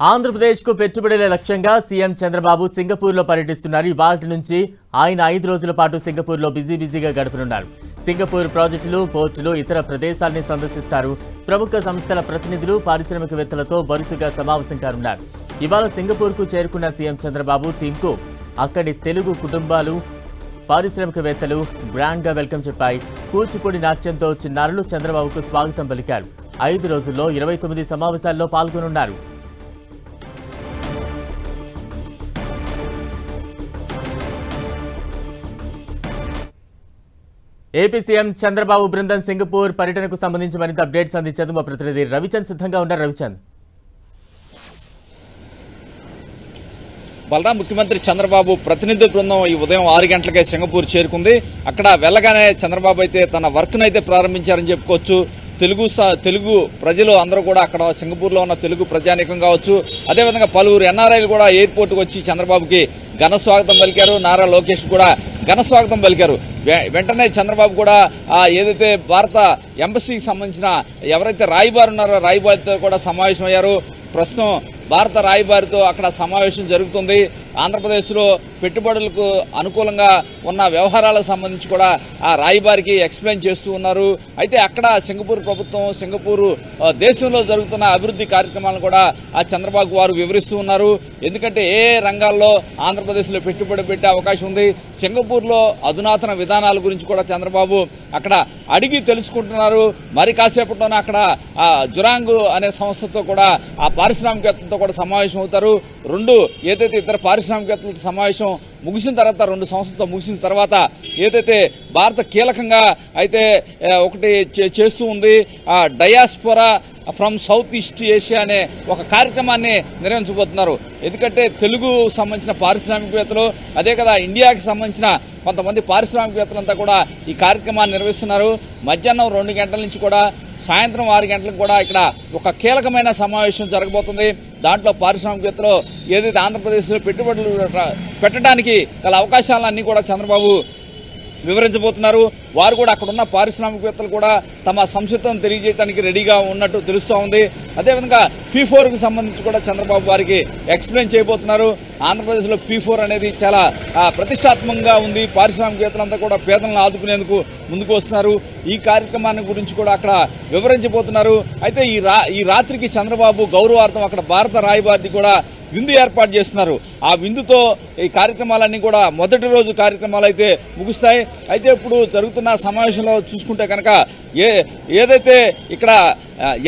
ఆంధ్రప్రదేశ్ కు పెట్టుబడుల లక్ష్యంగా సీఎం చంద్రబాబు సింగపూర్ లో పర్యటిస్తున్నారు. ఇవాల్టి నుంచి ఆయన 5 రోజుల పాటు సింగపూర్ లో బిజీగా గడపనున్నారు. సింగపూర్ ప్రాజెక్టులు, పోర్టులు, ఇతర ప్రదేశాలను సందర్శిస్తారు. ప్రముఖ సంస్థల ప్రతినిధులు, పారిశ్రామికవేత్తలతో వరుసగా సమావేశం కానున్నారు. ఇవాళ సింగపూర్ కు చేరుకున్న సీఎం చంద్రబాబు టీంకు అక్కడి తెలుగు కుటుంబాలు, పారిశ్రామికవేత్తలు గ్రాండ్ గా వెల్కమ్ చెప్పాయి. కూచిపూడి నాట్యంతో చిన్నారులు చంద్రబాబుకు స్వాగతం పలికారు. 5 రోజుల్లో 29 సమావేశాల్లో పాల్గొనున్నారు. ఏపీ సీఎం చంద్రబాబు బృందం సింగపూర్ పర్యటనకు సంబంధించి మరింత అప్డేట్స్ అందించేందుకు మా ప్రతినిధి రవిచంద్ సిద్ధంగా ఉన్నారు. రవిచంద్, బలరాం, ముఖ్యమంత్రి చంద్రబాబు ప్రతినిధి బృందం ఈ ఉదయం 6 గంటలకే సింగపూర్ చేరుకుంది. అక్కడ వెళ్ళగానే చంద్రబాబు అయితే తన వర్క్ నైతే ప్రారంభించారని చెప్పుకోవచ్చు. తెలుగు ప్రజలు అందరూ కూడా అక్కడ సింగపూర్ లో ఉన్న తెలుగు ప్రజానీకం కావచ్చు, అదేవిధంగా పలువురు ఎన్ఆర్ఐలు కూడా ఎయిర్పోర్ట్ కు వచ్చి చంద్రబాబుకి ఘన స్వాగతం పలికారు. నారా లోకేష్ కూడా ఘన స్వాగతం పలికారు. వెంటనే చంద్రబాబు కూడా ఏదైతే భారత ఎంబసీకి సంబంధించిన ఎవరైతే రాయబారి ఉన్నారో రాయబారితో కూడా సమావేశం అయ్యారు. ప్రస్తుతం భారత రాయబారితో అక్కడ సమావేశం జరుగుతుంది. ఆంధ్రప్రదేశ్ లో పెట్టుబడులకు అనుకూలంగా ఉన్న వ్యవహారాలకు సంబంధించి కూడా ఆ రాయబారికి ఎక్స్ప్లెయిన్ చేస్తూ ఉన్నారు. అయితే అక్కడ సింగపూర్ ప్రభుత్వం, సింగపూర్ దేశంలో జరుగుతున్న అభివృద్ధి కార్యక్రమాలను కూడా ఆ చంద్రబాబు వారు వివరిస్తూ ఉన్నారు. ఎందుకంటే ఏ రంగాల్లో ఆంధ్రప్రదేశ్ లో పెట్టుబడి పెట్టే అవకాశం ఉంది, సింగపూర్ లో అధునాతన విధానాల గురించి కూడా చంద్రబాబు అక్కడ అడిగి తెలుసుకుంటున్నారు. మరి కాసేపట్లోనే అక్కడ జురాంగ్ అనే సంస్థతో కూడా ఆ పారిశ్రామికవేత్తలతో కూడా సమావేశం అవుతారు. ఏదైతే ఇతర పారిశ్రామికవేత్తలతో సమావేశం ముగిసిన తర్వాత, 2 సంస్థలతో ముగిసిన తర్వాత ఏదైతే భారత కీలకంగా అయితే ఒకటి చేస్తూ ఉంది, diaspora from south east Asia అనే ఒక కార్యక్రమాన్ని నిర్వహించబోతున్నారు. ఎందుకంటే తెలుగు సంబంధించిన పారిశ్రామికవేత్తలు, అదే కదా ఇండియాకి సంబంధించిన కొంతమంది పారిశ్రామికవేత్తలంతా కూడా ఈ కార్యక్రమాన్ని నిర్వహిస్తున్నారు. మధ్యాహ్నం 2 గంటల నుంచి కూడా సాయంత్రం 6 గంటలకు కూడా ఇక్కడ ఒక కీలకమైన సమావేశం జరగబోతుంది. దాంట్లో పారిశ్రామికవేత్తలు ఏదైతే ఆంధ్రప్రదేశ్లో పెట్టుబడులు పెట్టడానికి గల అవకాశాలన్నీ కూడా చంద్రబాబు వివరించబోతున్నారు. వారు కూడా అక్కడ ఉన్న పారిశ్రామికవేత్తలు కూడా తమ సంసిద్ధతను తెలియజేయడానికి రెడీగా ఉన్నట్టు తెలుస్తూ ఉంది. అదేవిధంగా P4 కు సంబంధించి కూడా చంద్రబాబు వారికి ఎక్స్ప్లెయిన్ చేయబోతున్నారు. ఆంధ్రప్రదేశ్ లో P4 అనేది చాలా ప్రతిష్టాత్మకంగా ఉంది. పారిశ్రామికవేత్తలంతా కూడా పేదలను ఆదుకునేందుకు ముందుకు వస్తున్నారు. ఈ కార్యక్రమాన్ని గురించి కూడా అక్కడ వివరించబోతున్నారు. అయితే ఈ రాత్రికి చంద్రబాబు గౌరవార్థం అక్కడ భారత రాయబారి కూడా విందు ఏర్పాటు చేస్తున్నారు. ఆ విందుతో ఈ కార్యక్రమాలన్నీ కూడా మొదటి రోజు కార్యక్రమాలు అయితే ముగుస్తాయి. అయితే ఇప్పుడు జరుగుతున్న సమావేశంలో చూసుకుంటే కనుక ఏదైతే ఇక్కడ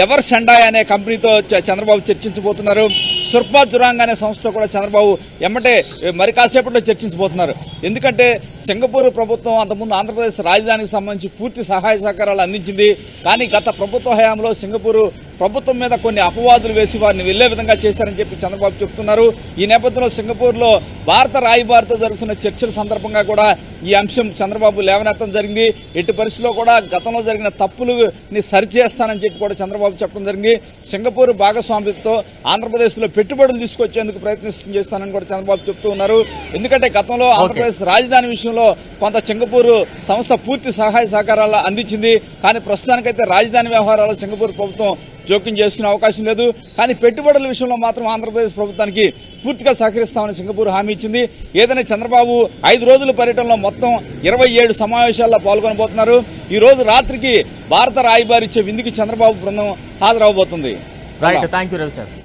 ఎవర్ సెండాయ్ అనే కంపెనీతో చంద్రబాబు చర్చించబోతున్నారు. సుర్పా జురాంగ్ అనే సంస్థతో కూడా చంద్రబాబు ఎమ్మటే మరి కాసేపట్లో చర్చించబోతున్నారు. ఎందుకంటే సింగపూర్ ప్రభుత్వం అంతకుముందు ఆంధ్రప్రదేశ్ రాజధానికి సంబంధించి పూర్తి సహాయ సహకారాలు అందించింది. కానీ గత ప్రభుత్వ హయాంలో సింగపూర్ ప్రభుత్వం మీద కొన్ని అపవాదులు వేసి వారిని వెళ్లే విధంగా చేశారని చెప్పి చంద్రబాబు చెబుతున్నారు. ఈ నేపథ్యంలో సింగపూర్ లో భారత రాయబారితో జరుగుతున్న చర్చల సందర్భంగా కూడా ఈ అంశం చంద్రబాబు లేవనెత్తడం జరిగింది. ఎట్టి పరిస్థితుల్లో కూడా గతంలో జరిగిన తప్పులని సరిచేస్తానని చెప్పి కూడా చంద్రబాబు చెప్పడం జరిగింది. సింగపూర్ భాగస్వామ్యంతో ఆంధ్రప్రదేశ్ లో పెట్టుబడులు తీసుకొచ్చేందుకు ప్రయత్నం చేస్తానని కూడా చంద్రబాబు చెప్తూ ఉన్నారు. ఎందుకంటే గతంలో ఆంధ్రప్రదేశ్ రాజధాని విషయంలో కొంత సింగపూర్ సంస్థ పూర్తి సహాయ సహకారాలు అందించింది. కానీ ప్రస్తుతానికైతే రాజధాని వ్యవహారాల్లో సింగపూర్ ప్రభుత్వం జోక్యం చేసుకునే అవకాశం లేదు. కానీ పెట్టుబడుల విషయంలో మాత్రం ఆంధ్రప్రదేశ్ ప్రభుత్వానికి పూర్తిగా సహకరిస్తామని సింగపూర్ హామీ ఇచ్చింది. ఏదైనా చంద్రబాబు 5 రోజుల పర్యటనలో మొత్తం 27 సమావేశాల్లో పాల్గొనబోతున్నారు. ఈ రోజు రాత్రికి భారత రాయబారి ఇచ్చే విందుకి చంద్రబాబు బృందం హాజరవబోతుంది. Right, thank you Ravichand.